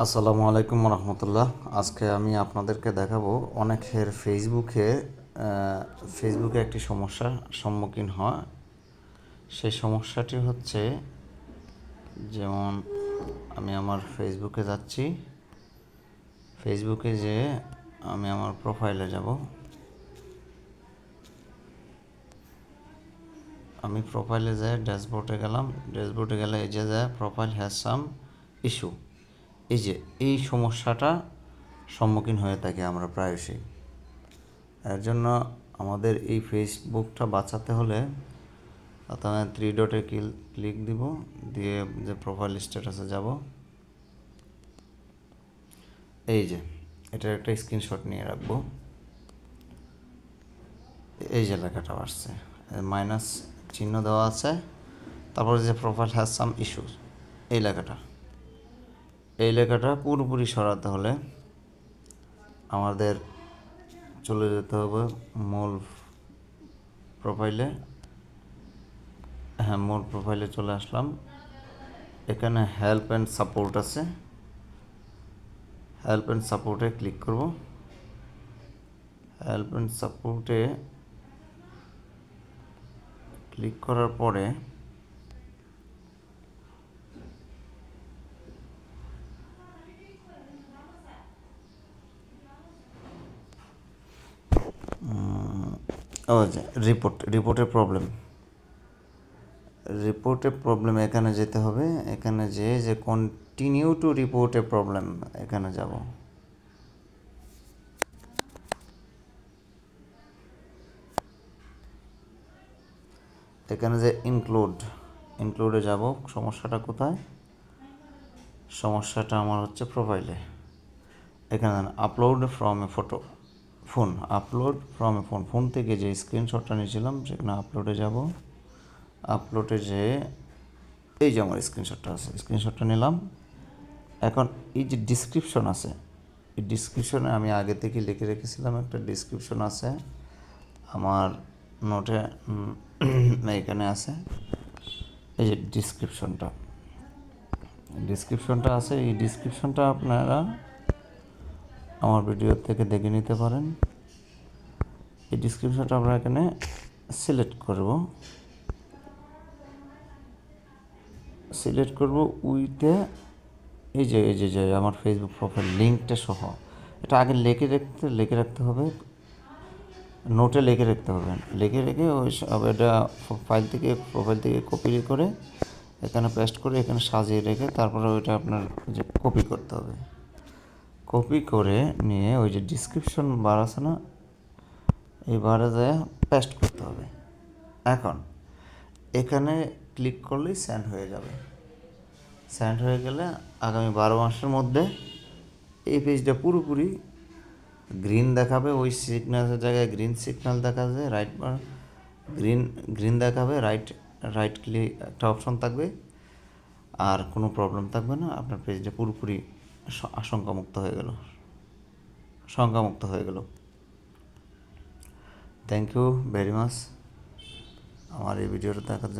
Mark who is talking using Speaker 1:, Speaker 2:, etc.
Speaker 1: আসসালামু আলাইকুম রহমতুল্লাহ। আজকে আমি আপনাদেরকে দেখাবো অনেকের ফেসবুকে একটি সমস্যার সম্মুখীন হয়। সেই সমস্যাটি হচ্ছে, যেমন আমি আমার ফেসবুকে যাচ্ছি, ফেসবুকে যেয়ে আমি আমার প্রোফাইলে যাব। আমি প্রোফাইলে যাই, ড্যাশবোর্ডে গেলাম, ড্যাশবোর্ডে গেলে এই যে যায় প্রোফাইল হ্যাজ সাম ইস্যু, এই সমস্যাটা সম্মুখীন হয়ে থাকি আমরা প্রায়শই। এর জন্য আমাদের এই ফেসবুকটা বাঁচাতে হলে প্রথমে 3 ডটে ক্লিক দিব, দিয়ে যে প্রোফাইল স্ট্যাটাসে যাব। এই যে এটার একটা স্ক্রিনশট নিয়ে রাখবো। এই যে লেখাটা আসছে, মাইনাস চিহ্ন দেওয়া আছে, তারপরে যে প্রোফাইল হ্যাজ সাম ইস্যুস, এই লেখাটা পুরোপুরি সরাতে হলে আমাদের চলে যেতে হবে মূল প্রোফাইলে। মূল প্রোফাইলে চলে আসলাম। এখানে হেল্প অ্যান্ড সাপোর্ট আছে, হেল্প অ্যান্ড সাপোর্টে ক্লিক করব। হেল্প অ্যান্ড সাপোর্টে ক্লিক করার পরে রিপোর্টের প্রবলেম এখানে যেতে হবে। এখানে যে কন্টিনিউ টু রিপোর্টে প্রবলেম, এখানে যাব। এখানে যে ইনক্লুডে যাব। সমস্যাটা কোথায়? সমস্যাটা আমার হচ্ছে প্রোফাইলে। এখানে আপলোড ফ্রম এ ফোন থেকে যে স্ক্রিনশটটা নিয়েছিলাম, সেখানে আপলোডে যাব। আপলোডে যে এই যে আমার স্ক্রিনশটটা আছে, স্ক্রিনশটটা নিলাম। এখন এই যে ডিসক্রিপশন আছে, এই ডিসক্রিপশনে আমি আগে থেকে লিখে রেখেছিলাম, একটা ডিসক্রিপশন আছে আমার নোটে, এখানে আছে। এই যে ডিসক্রিপশনটা আছে, এই ডিসক্রিপশনটা আপনারা আমার ভিডিও থেকে দেখে নিতে পারেন। এই ডিসক্রিপশনটা আমরা এখানে সিলেক্ট করব উইথে এই যে আমার ফেসবুক প্রোফাইল লিঙ্কটা সহ। এটা আগে লিখে রাখতে হবে, নোটে লিখে রাখতে হবে। লিখে রেখে ওই সব এটা প্রোফাইল থেকে কপি করে এখানে পেস্ট করে এখানে সাজিয়ে রেখে তারপরে ওইটা আপনার যে কপি করতে হবে। কপি করে নিয়ে ওই যে ডিসক্রিপশন বার আছে না, এই বারে যায় পেস্ট করতে হবে। এখন এখানে ক্লিক করলেই সেন্ড হয়ে যাবে। সেন্ড হয়ে গেলে আগামী 12 মাসের মধ্যে এই পেজটা পুরোপুরি গ্রিন দেখাবে। ওই সিগন্যালের জায়গায় গ্রিন সিগন্যাল দেখাবে, গ্রিন দেখাবে, রাইট ক্লিক একটা অপশন থাকবে, আর কোনো প্রবলেম থাকবে না। আপনার পেজটা পুরোপুরি শঙ্কামুক্ত হয়ে গেল। থ্যাংক ইউ ভেরি মাচ আমার এই ভিডিওটা দেখার জন্য।